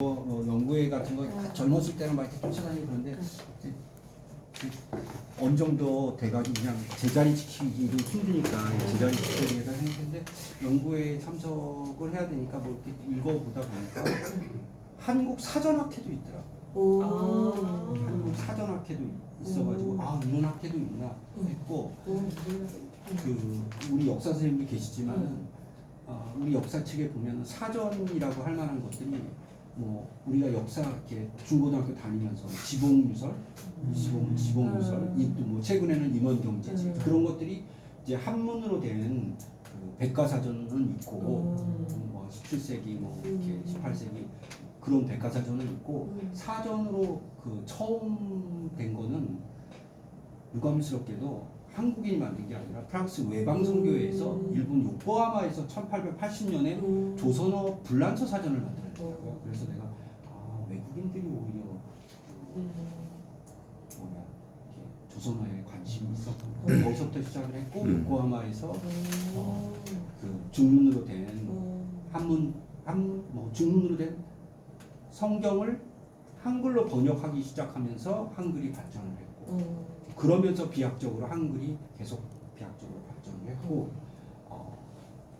연구회 같은 거 젊었을 때는 막 이렇게 쫓아다니고 그런데 이제 어느 정도 돼가지고 그냥 제자리 지키기도 힘드니까 제자리 지키기 위해서 했는데 연구회에 참석을 해야 되니까 뭐 이렇게 읽어보다 보니까 한국 사전학회도 있더라고. 한국 사전학회도 있어가지고 아 이런 학회도 있나 했고 그 우리 역사 선생님이 계시지만은 우리 역사책에 보면 사전이라고 할 만한 것들이 뭐 우리가 역사 이렇게 중고등학교 다니면서 지봉유설, 지봉유설, 뭐 최근에는 임원경제지 그런 것들이 이제 한문으로 된 그 백과사전은 있고 뭐 17세기 뭐 이렇게 18세기 그런 백과사전은 있고 사전으로 그 처음 된 거는 유감스럽게도 한국인이 만든 게 아니라 프랑스 외방선교회에서 일본 요코하마에서 1880년에 조선어 불란서 사전을 만들었더라고요. 그래서 내가 외국인들이 오히려 뭐냐 이렇게 조선어에 관심이 있었고 거기서부터 시작을 했고 요코하마에서 그 중문으로 된 한문 뭐 중문으로 된 성경을 한글로 번역하기 시작하면서 한글이 발전을 했고 그러면서 비약적으로 한글이 계속 비약적으로 발전을 했고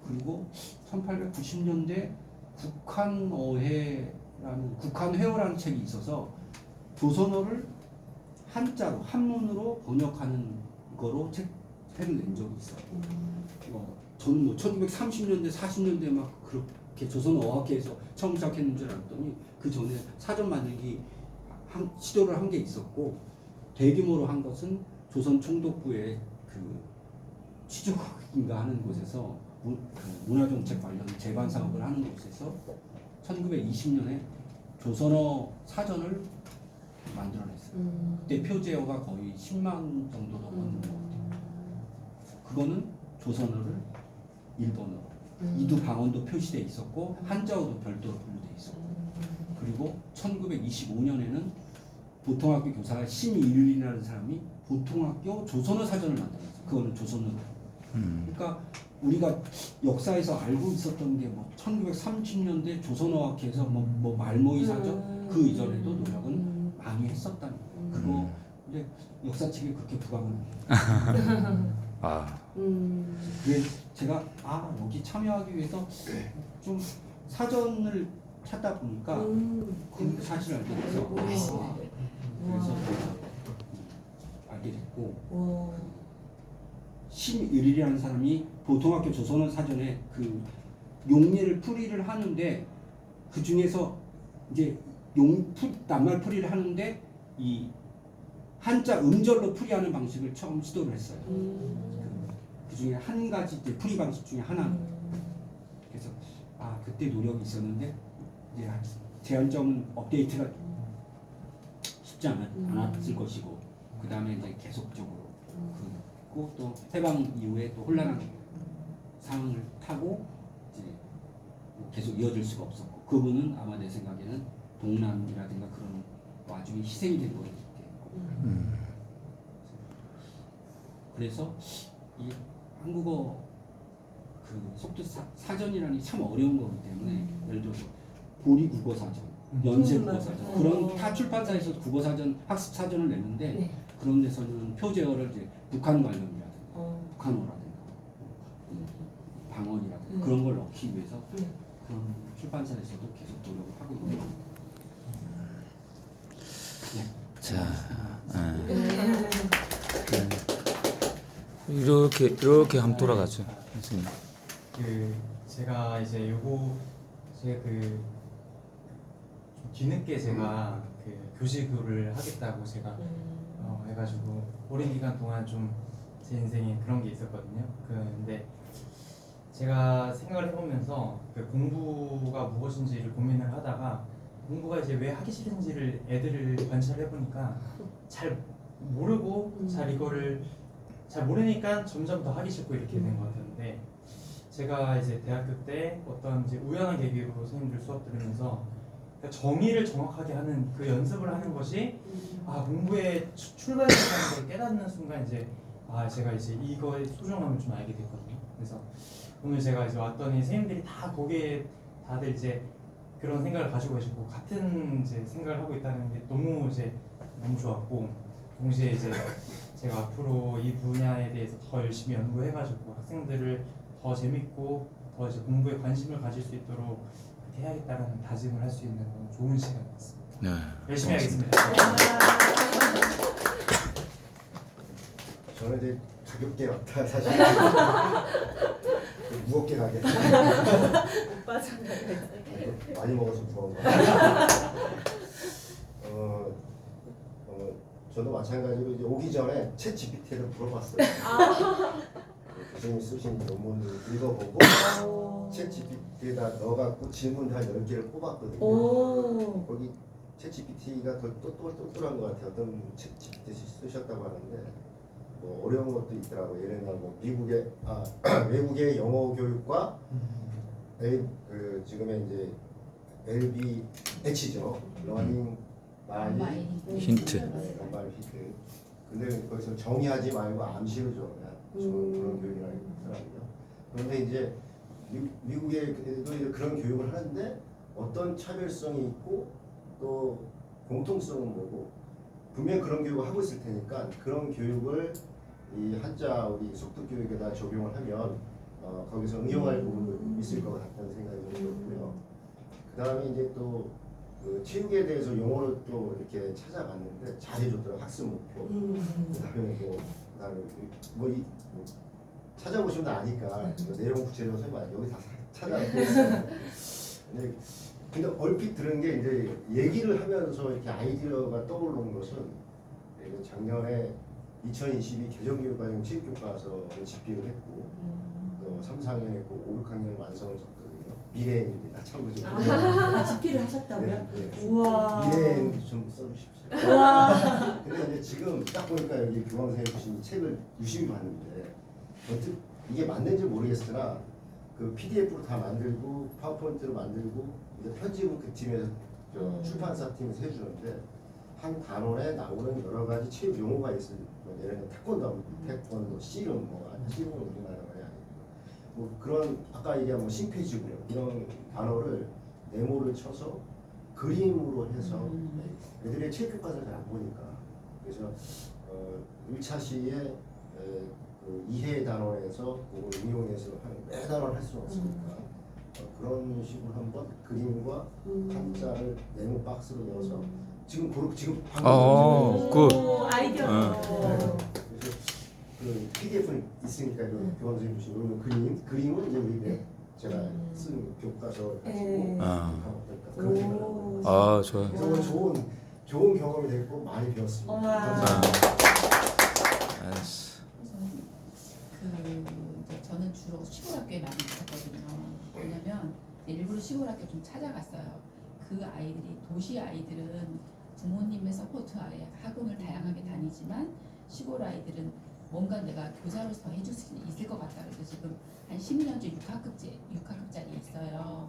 그리고 1890년대 국한회어라는 책이 있어서 조선어를 한자로 한문으로 번역하는 거로 책을 낸 적이 있어요. 저는 뭐 1930년대 40년대 막 그렇게 조선어 어학회에서 처음 시작했는 줄 알았더니 그 전에 사전 만들기 시도를 한 게 있었고 대규모로 한 것은 조선 총독부의 그 취조인가 하는 곳에서 문화정책 관련 재반 사업을 하는 곳에서 1920년에 조선어 사전을 만들어냈어요. 그때 표제어가 거의 10만 정도 넘었는 것 같아요. 그거는 조선어를 일본어로 이두 방언도 표시돼 있었고 한자어도 별도로 분류돼 있었고 그리고 1925년에는 보통학교 교사가 심일이라는 사람이 보통학교 조선어 사전을 만들었어요. 그거는 조선어로. 그러니까 우리가 역사에서 알고 있었던 게 뭐 1930년대 조선어학회에서 뭐 말모의 사전 그 이전에도 노력은 많이 했었다는 거예요. 그거 근데 역사책에 그렇게 부각은 그래서 제가 여기 참여하기 위해서 좀 사전을 찾다 보니까 그 사실을 알게 돼서 그래서 알게 됐고 심일이라는 사람이 보통학교 조선어 사전에 그 용례를 풀이를 하는데 그 중에서 이제 낱말 풀이를 하는데 이 한자 음절로 풀이하는 방식을 처음 시도를 했어요. 그 중에 한 가지 이제 풀이 방식 중에 하나. 그래서 그때 노력이 있었는데 이제 제한점은 업데이트가 쉽지 않았을 것이고 그 다음에 이제 계속적으로 그리고 또 해방 이후에 또 혼란한 상황을 타고 이제 계속 이어질 수가 없었고 그분은 아마 내 생각에는 동남이라든가 그런 와중에 희생이 된 거기 때문에 그래서 이 한국어 그 속뜻 사전이라는 게 참 어려운 거기 때문에 예를 들어서 보리 국어 사전, 연세 국어 사전 그런 타 출판사에서 국어 사전 학습 사전을 냈는데 그런 데서는 표제어를 이제 북한 관련이라든가 북한어라든가 방언이라든가 그런 걸 넣기 위해서 그런 출판사에서도 계속 노력을 하고 있는 겁니다. 이렇게 한번 돌아가죠. 선생님. 제가 이제 뒤늦게 제가 그 교직을 하겠다고 제가 해가지고 오랜 기간 동안 좀 제 인생에 그런 게 있었거든요. 근데 제가 생각을 해보면서 그 공부가 무엇인지를 고민을 하다가 공부가 이제 왜 하기 싫은지를 애들을 관찰해 보니까 잘 모르고 이거를 잘 모르니까 점점 더 하기 싫고 이렇게 된 것 같았는데 제가 이제 대학교 때 어떤 이제 우연한 계기로 선생님들 수업 들으면서 정의를 정확하게 하는 그 연습을 하는 것이 공부의 출발점이라는 걸 깨닫는 순간 이제 제가 이제 이거의 소중함을 좀 알게 됐거든요. 그래서 오늘 제가 이제 왔더니 선생님들이 다 거기에 다들 이제 그런 생각을 가지고 계시고 같은 이제 생각을 하고 있다는 게 너무 좋았고, 동시에 이제 제가 앞으로 이 분야에 대해서 더 열심히 연구해가지고 학생들을 더 재밌고 더 이제 공부에 관심을 가질 수 있도록 그렇게 해야겠다는 다짐을 할 수 있는 너무 좋은 시간이었습니다. 네. 열심히 하겠습니다. 저는 이제 가볍게 왔다 사실 무겁게 가겠다. 많이 먹어서 무거운 거. 저도 마찬가지로 이제 오기 전에 챗 GPT를 물어봤어요. 교수님이 쓰신 논문을 읽어보고 챗 GPT에다 넣어갖고 질문 한 10개를 뽑았거든요. 거기 챗 GPT가 더 똑똑한 것 같아요. 어떤 챗 GPT 쓰셨다고 하는데 뭐 어려운 것도 있더라고요. 예를 들면 뭐 미국의 외국의 영어 교육과 지금의 이제 LBH죠. 러닝 바이 힌트. 바이 힌트. 근데 거기서 정의하지 말고 암시를 줘. 그런 교육이라고 하더라고요. 그런데 이제 미국에도 이제 그런 교육을 하는데 어떤 차별성이 있고 또 공통성은 뭐고 분명 그런 교육을 하고 있을 테니까 그런 교육을 이 한자 우리 속도 교육에다 적용을 하면 거기서 응용할 부분도 있을 것 같다는 생각이 들었고요. 그 다음에 이제 또 그 체육에 대해서 용어를 또 이렇게 찾아봤는데 잘해줬더라고요. 학습 목표. 그다음에 뭐 찾아보시면 아니까 내용 구체적으로 설명 여기 다 찾아봤어요. 근데 얼핏 들은 게 이제 얘기를 하면서 이렇게 아이디어가 떠오르는 것은 작년에 2022 개정교육과정 체육교과서를 집필을 했고 또 3, 4학년 했고 5, 6학년 완성을 줬거든요. 미래입니다. 참고 좀. 집필을 하셨다고요? 네. 우와. 미래엔 좀 써주십시오. 우와. 근데 이제 지금 딱 보니까 여기 교황선생님 주신 책을 유심히 봤는데 이게 맞는지 모르겠으나 그 PDF로 다 만들고 파워포인트로 만들고 이제 편집은 그 팀에서 출판사 팀에서 해주는데 한 단원에 나오는 여러 가지 체육 용어가 있어요. 예를 들면 태권도, 씨름 씨름은 우리나라 말이 아니고 뭐 그런 아까 얘기한 뭐 심폐지구력 이런 단어를 네모를 쳐서 그림으로 해서 애들이 체육교과서를 잘 안 보니까 그래서 1차 시에 그 이해 단원에서 그걸 응용해서 매 단원 할 수는 없으니까 그런 식으로 한번 그림과 한자를 네모 박스로 넣어서 지금 방금 굿. 아이디어. 그래서 그 PDF는 있으니까 교원 선생님 주신 그림은 이제 우리 제가 쓴 교과서 가지고 그렇게 아, 좋아요. 그래서 오늘 좋은 경험이 됐고 많이 배웠습니다. 알았어. 이제 저는 주로 시골 학교에 많이 있었거든요. 왜냐면 일부러 시골 학교 좀 찾아갔어요. 그 아이들이 도시 아이들은 부모님의 서포트하에 학원을 다양하게 다니지만 시골 아이들은 뭔가 내가 교사로서 해줄 수 있을 것 같다. 그래서 지금 한 10년째 6학급짜리 있어요.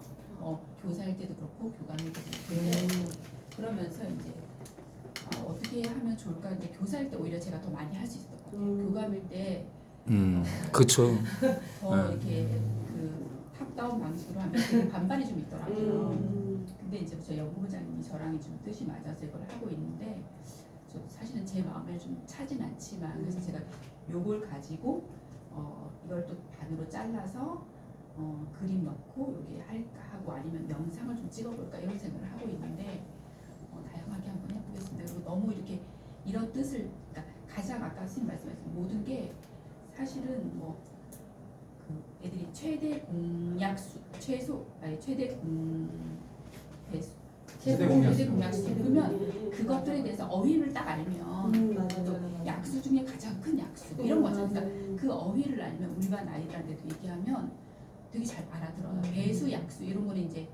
교사일 때도 그렇고 교감일 때도 그렇고 그러면서 이제 어떻게 하면 좋을까? 이제 교사일 때 오히려 제가 더 많이 할 수 있을 것 같아요. 교감일 때 그쵸. 더 이렇게 그 탑다운 방식으로 하면 되게 반발이 좀 있더라고요. 근데 이제 저 연구부장님이 저랑 좀 뜻이 맞아서 이걸 하고 있는데 저 사실은 제 마음에 좀 차진 않지만 그래서 제가 요걸 가지고 이걸 또 반으로 잘라서 그림 넣고 여기 할까 하고 아니면 영상을 좀 찍어볼까 이런 생각을 하고 있는데 다양하게 한번 해보겠습니다. 그리고 너무 이렇게 이런 뜻을 그러니까 가장 아까 선생님 말씀하신 모든 게 사실은 뭐 그 애들이 최대 공약수 최대 공약수 그러면 그것들에 대해서 어휘를 딱 알면 또 약수 중에 가장 큰 약수 이런 거잖아요. 그러니까 그 어휘를 알면 우리반 아이들한테도 얘기하면 되게 잘 알아들어요. 배수, 약수 이런 거는 이제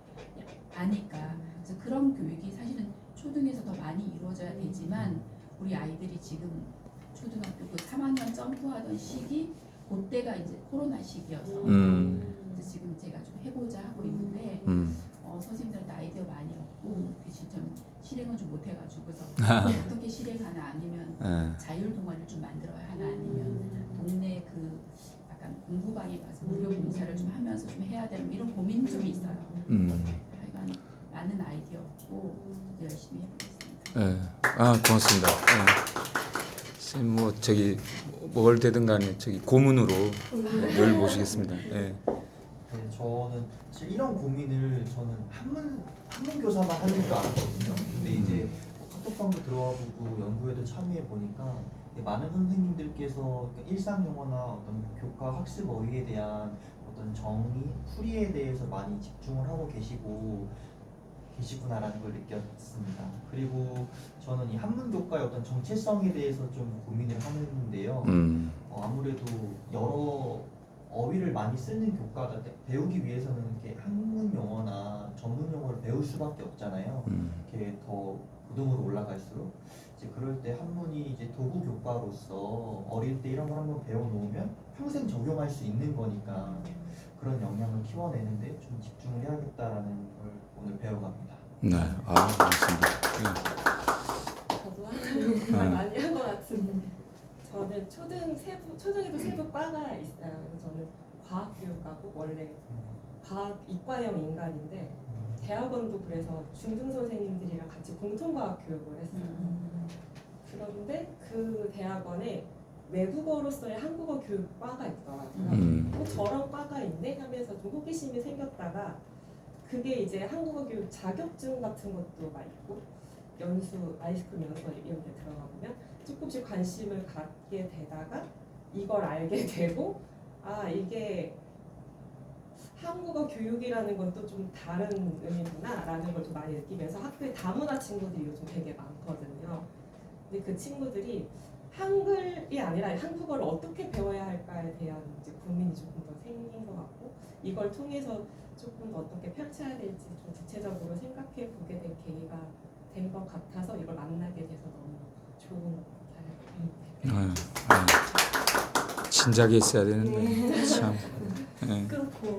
아니까. 그래서 그런 교육이 사실은 초등에서 더 많이 이루어져야 되지만 우리 아이들이 지금 초등학교 그 3학년 점프하던 시기 그때가 이제 코로나 시기여서 그래서 지금 제가 좀 해보자 하고 있는데 선생님들한테 아이디어 많이 얻고 진짜 실행은 좀 못해가지고 그래서 어떻게 실행하나 아니면 자율 동아리를 좀 만들어야 하나 아니면 동네 그 약간 공부방에 가서 무료 봉사를 좀 하면서 좀 해야 되는 이런 고민이 좀 있어요. 하여간 많은 아이디어 얻고 열심히 해보겠습니다. 예. 아 고맙습니다. 선생님 뭐 저기 뭘 되든 간에 저기 고문으로 늘 모시겠습니다. 예. 네, 저는 사실 이런 고민을 저는 한문 교사만 하는 줄 알았거든요. 근데 이제 카톡방도 들어와 보고 연구에도 참여해 보니까 많은 선생님들께서 그러니까 일상 용어나 어떤 교과 학습 어휘에 대한 어떤 정의, 풀이에 대해서 많이 집중을 하고 계시구나라는 걸 느꼈습니다. 그리고 저는 이 한문 교과의 어떤 정체성에 대해서 좀 고민을 하는데요. 아무래도 여러 어휘를 많이 쓰는 교과가 배우기 위해서는 이렇게 한문 용어나 전문 용어를 배울 수밖에 없잖아요. 이렇게 더 고등으로 올라갈수록 이제 그럴 때 한문이 이제 도구 교과로서 어릴 때 이런 걸 한번 배워놓으면 평생 적용할 수 있는 거니까 그런 역량을 키워내는데 좀 집중을 해야겠다라는 걸 오늘 배워갑니다. 네. 아 고맙습니다. 저도 하는 정말 많이 한 것 같은데 저는 초등에도 세부 과가 있어요. 그래서 저는 과학교육하고 원래 과학 이과형 인간인데 대학원도 그래서 중등 선생님들이랑 같이 공통과학 교육을 했어요. 그런데 그 대학원에 외국어로서의 한국어 교육과가 있더라고요. 저런 과가 있네 하면서 좀 호기심이 생겼다가 그게 이제 한국어 교육 자격증 같은 것도 막 있고 연수, 아이스쿨 연수 이런 데 들어가 보면 조금씩 관심을 갖게 되다가 이걸 알게 되고 아 이게 한국어 교육이라는 건 또 좀 다른 의미구나 라는 걸 좀 많이 느끼면서 학교에 다문화 친구들이 요즘 되게 많거든요. 근데 그 친구들이 한글이 아니라 한국어를 어떻게 배워야 할까에 대한 이제 고민이 조금 더 생긴 것 같고 이걸 통해서 조금 더 어떻게 펼쳐야 될지 좀 구체적으로 생각해 보게 된 계기가 된 것 같아서 이걸 만나게 돼서 너무 좋은 것 같아요. 진작에 있어야 되는데 참. 예. 그렇고